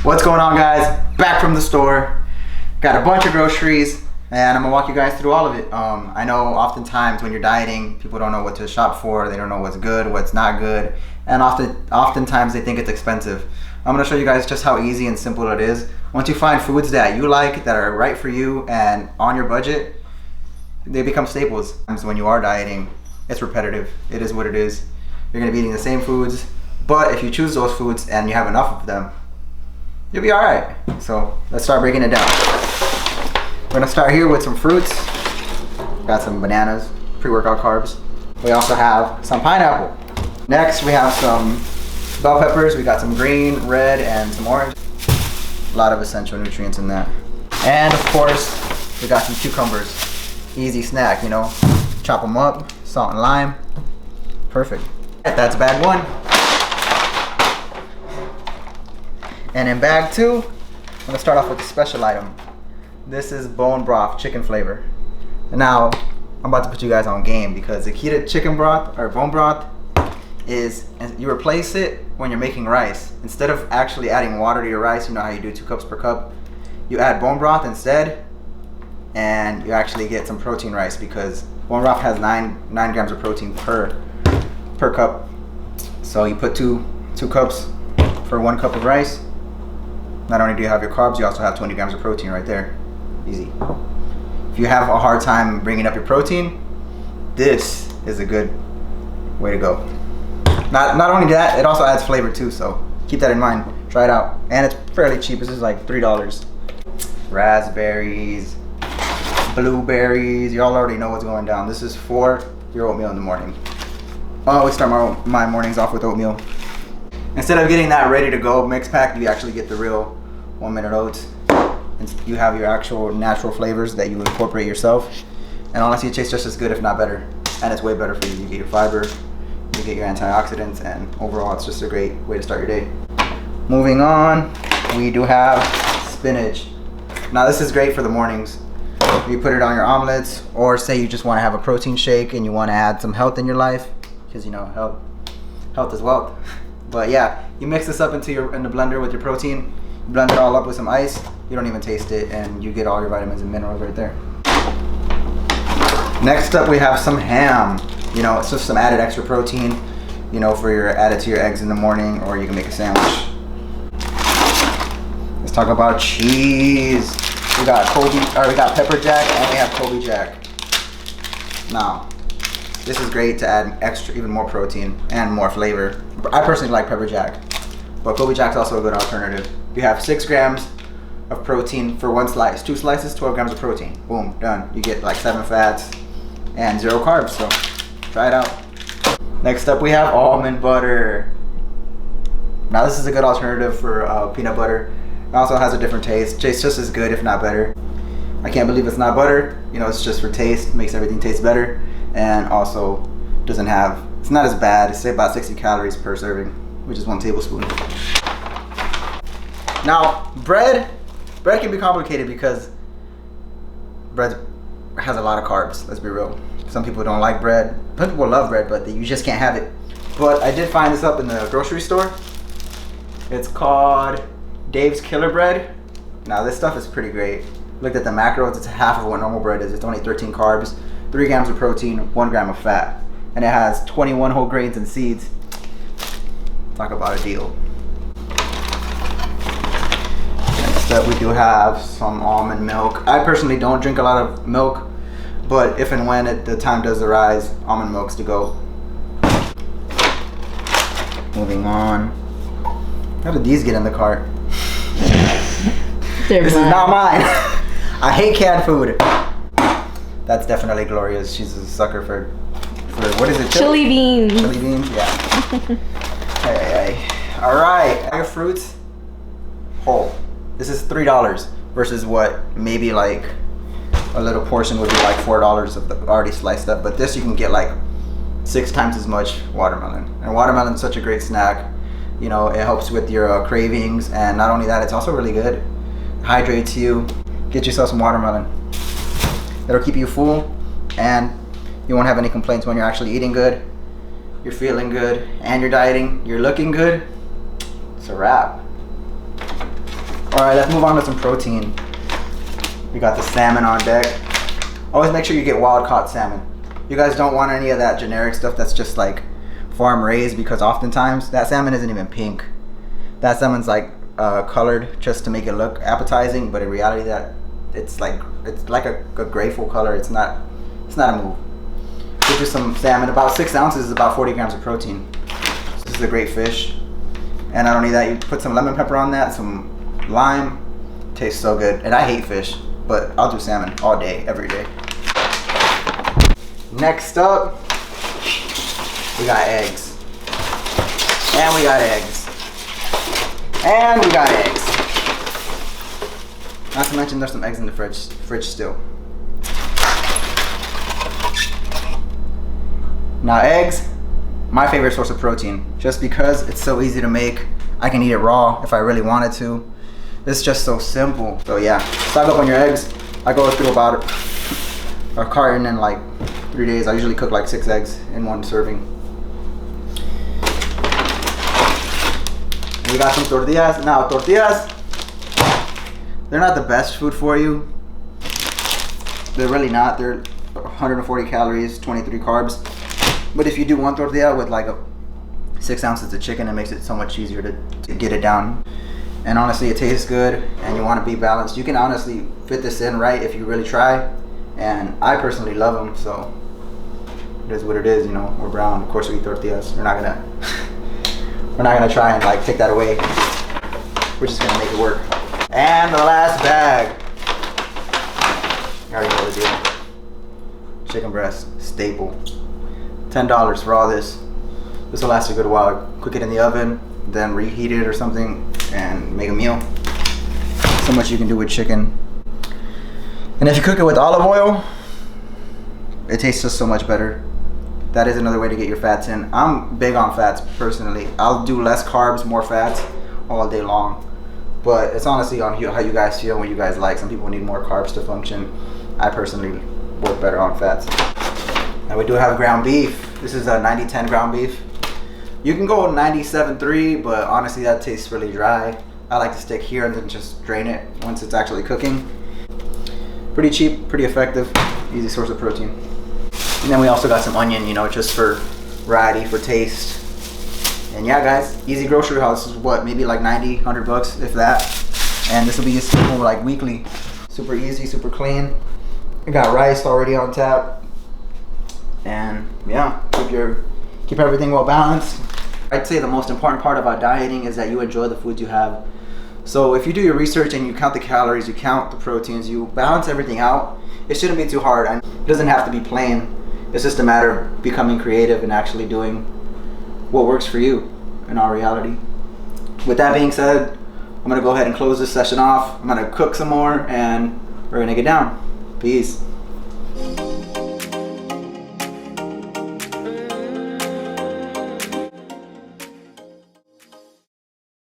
What's going on, guys? Back from the store. Got a bunch of groceries and I'm gonna walk you guys through all of it. I know oftentimes when you're dieting, people don't know what to shop for. They don't know what's good, what's not good, and oftentimes they think it's expensive. I'm gonna show you guys just how easy and simple it is. Once you find foods that you like, that are right for you and on your budget, they become staples. When you are dieting, it's repetitive. It is what it is. You're gonna be eating the same foods, but if you choose those foods and you have enough of them, you'll be all right. So let's start breaking it down. We're gonna start here with some fruits. Got some bananas, pre-workout carbs. We also have some pineapple. Next, we have some bell peppers. We got some green, red, and some orange. A lot of essential nutrients in that. And of course, we got some cucumbers. Easy snack, you know. Chop them up, salt and lime. Perfect. That's bag one. And in bag two, I'm gonna start off with a special item. This is bone broth chicken flavor. And now, I'm about to put you guys on game because the key to chicken broth or bone broth is you replace it when you're making rice. Instead of actually adding water to your rice, you know how you do 2 cups per cup, you add bone broth instead, and you actually get some protein rice because bone broth has 9 grams of protein per cup. So you put two cups for 1 cup of rice. Not only do you have your carbs, you also have 20 grams of protein right there. Easy. If you have a hard time bringing up your protein, this is a good way to go. Not only that, it also adds flavor too, so keep that in mind. Try it out. And it's fairly cheap. This is like $3. Raspberries, blueberries, y'all already know what's going down. This is for your oatmeal in the morning. I always start my mornings off with oatmeal. Instead of getting that ready to go mix pack, you actually get the real 1 minute oats. And you have your actual natural flavors that you incorporate yourself. And honestly, it tastes just as good, if not better. And it's way better for you. You get your fiber, you get your antioxidants, and overall it's just a great way to start your day. Moving on, we do have spinach. Now this is great for the mornings. You put it on your omelets, or say you just want to have a protein shake and you want to add some health in your life, because you know health is wealth. But yeah, you mix this up in the blender with your protein, you blend it all up with some ice, you don't even taste it, and you get all your vitamins and minerals right there. Next up, we have some ham. You know, it's just some added extra protein, you know, added to your eggs in the morning, or you can make a sandwich. Let's talk about cheese. We got pepper jack, and we have Colby Jack. Now, this is great to add even more protein and more flavor. I personally like pepper jack, but Colby Jack's also a good alternative. You have 6 grams of protein for 1 slice. 2 slices, 12 grams of protein. Boom, done. You get like 7 fats and 0 carbs, so try it out. Next up, we have almond butter. Now this is a good alternative for peanut butter. It also has a different taste. Tastes just as good, if not better. I can't believe it's not butter. You know, it's just for taste. Makes everything taste better. And also it's not as bad. It's about 60 calories per serving, which is 1 tablespoon. Now, bread can be complicated because bread has a lot of carbs, let's be real. Some people don't like bread. Some people love bread, but you just can't have it. But I did find this up in the grocery store. It's called Dave's Killer Bread. Now this stuff is pretty great. Looked at the macros, it's half of what normal bread is. It's only 13 carbs, 3 grams of protein, 1 gram of fat. And it has 21 whole grains and seeds. Talk about a deal. Next up, we do have some almond milk. I personally don't drink a lot of milk, but if and when the time does arise, almond milk's to go. Moving on. How did these get in the cart? This is not mine. I hate canned food. That's definitely Gloria's. She's a sucker for what is it? Chili beans. Chili beans, yeah. Hey. All right, your fruits whole. This is $3 versus what maybe like a little portion would be like $4 of the already sliced up. But this you can get like 6 times as much watermelon. And watermelon's such a great snack. You know, it helps with your cravings, and not only that, it's also really good. Hydrates you. Get yourself some watermelon. It'll keep you full, and you won't have any complaints when you're actually eating good. You're feeling good, and you're dieting. You're looking good. It's a wrap. All right, let's move on to some protein. We got the salmon on deck. Always make sure you get wild caught salmon. You guys don't want any of that generic stuff that's just like farm raised, because oftentimes that salmon isn't even pink. That salmon's like colored just to make it look appetizing, but in reality that it's like a grayful color. It's not a move. Give you some salmon. About 6 ounces is about 40 grams of protein. This is a great fish. And not only that, you put some lemon pepper on that, some lime. Tastes so good. And I hate fish, but I'll do salmon all day, every day. Next up, we got eggs. And we got eggs. And we got eggs. Not to mention there's some eggs in the fridge still. Now eggs, my favorite source of protein, just because it's so easy to make. I can eat it raw if I really wanted to. It's just so simple. So yeah, stock up on your eggs. I go through about a carton in like 3 days. I usually cook like 6 eggs in one serving. We got some tortillas. Now tortillas, they're not the best food for you. They're really not. They're 140 calories, 23 carbs. But if you do one tortilla with like 6 ounces of chicken, it makes it so much easier to get it down. And honestly, it tastes good, and you want to be balanced. You can honestly fit this in right if you really try. And I personally love them, so it is what it is. You know, we're brown. Of course, we eat tortillas. We're not gonna try and like take that away. We're just gonna make it work. And the last bag. You already know the deal. Chicken breast, staple. $10 for all this. This will last a good while. Cook it in the oven, then reheat it or something, and make a meal. So much you can do with chicken. And if you cook it with olive oil, it tastes just so much better. That is another way to get your fats in. I'm big on fats personally. I'll do less carbs, more fats all day long. But it's honestly on how you guys feel, what you guys like. Some people need more carbs to function. I personally work better on fats. Now we do have ground beef. This is a 90-10 ground beef. You can go 97-3, but honestly that tastes really dry. I like to stick here and then just drain it once it's actually cooking. Pretty cheap, pretty effective, easy source of protein. And then we also got some onion, you know, just for variety, for taste. And yeah guys, easy grocery haul. This is what, maybe like 90, 100 bucks, if that. And this will be a simple like weekly. Super easy, super clean. We got rice already on tap. And yeah, keep everything well balanced. I'd say the most important part about dieting is that you enjoy the foods you have. So if you do your research and you count the calories, you count the proteins, you balance everything out, it shouldn't be too hard. And it doesn't have to be plain. It's just a matter of becoming creative and actually doing what works for you in all reality. With that being said, I'm gonna go ahead and close this session off. I'm gonna cook some more and we're gonna get down. Peace.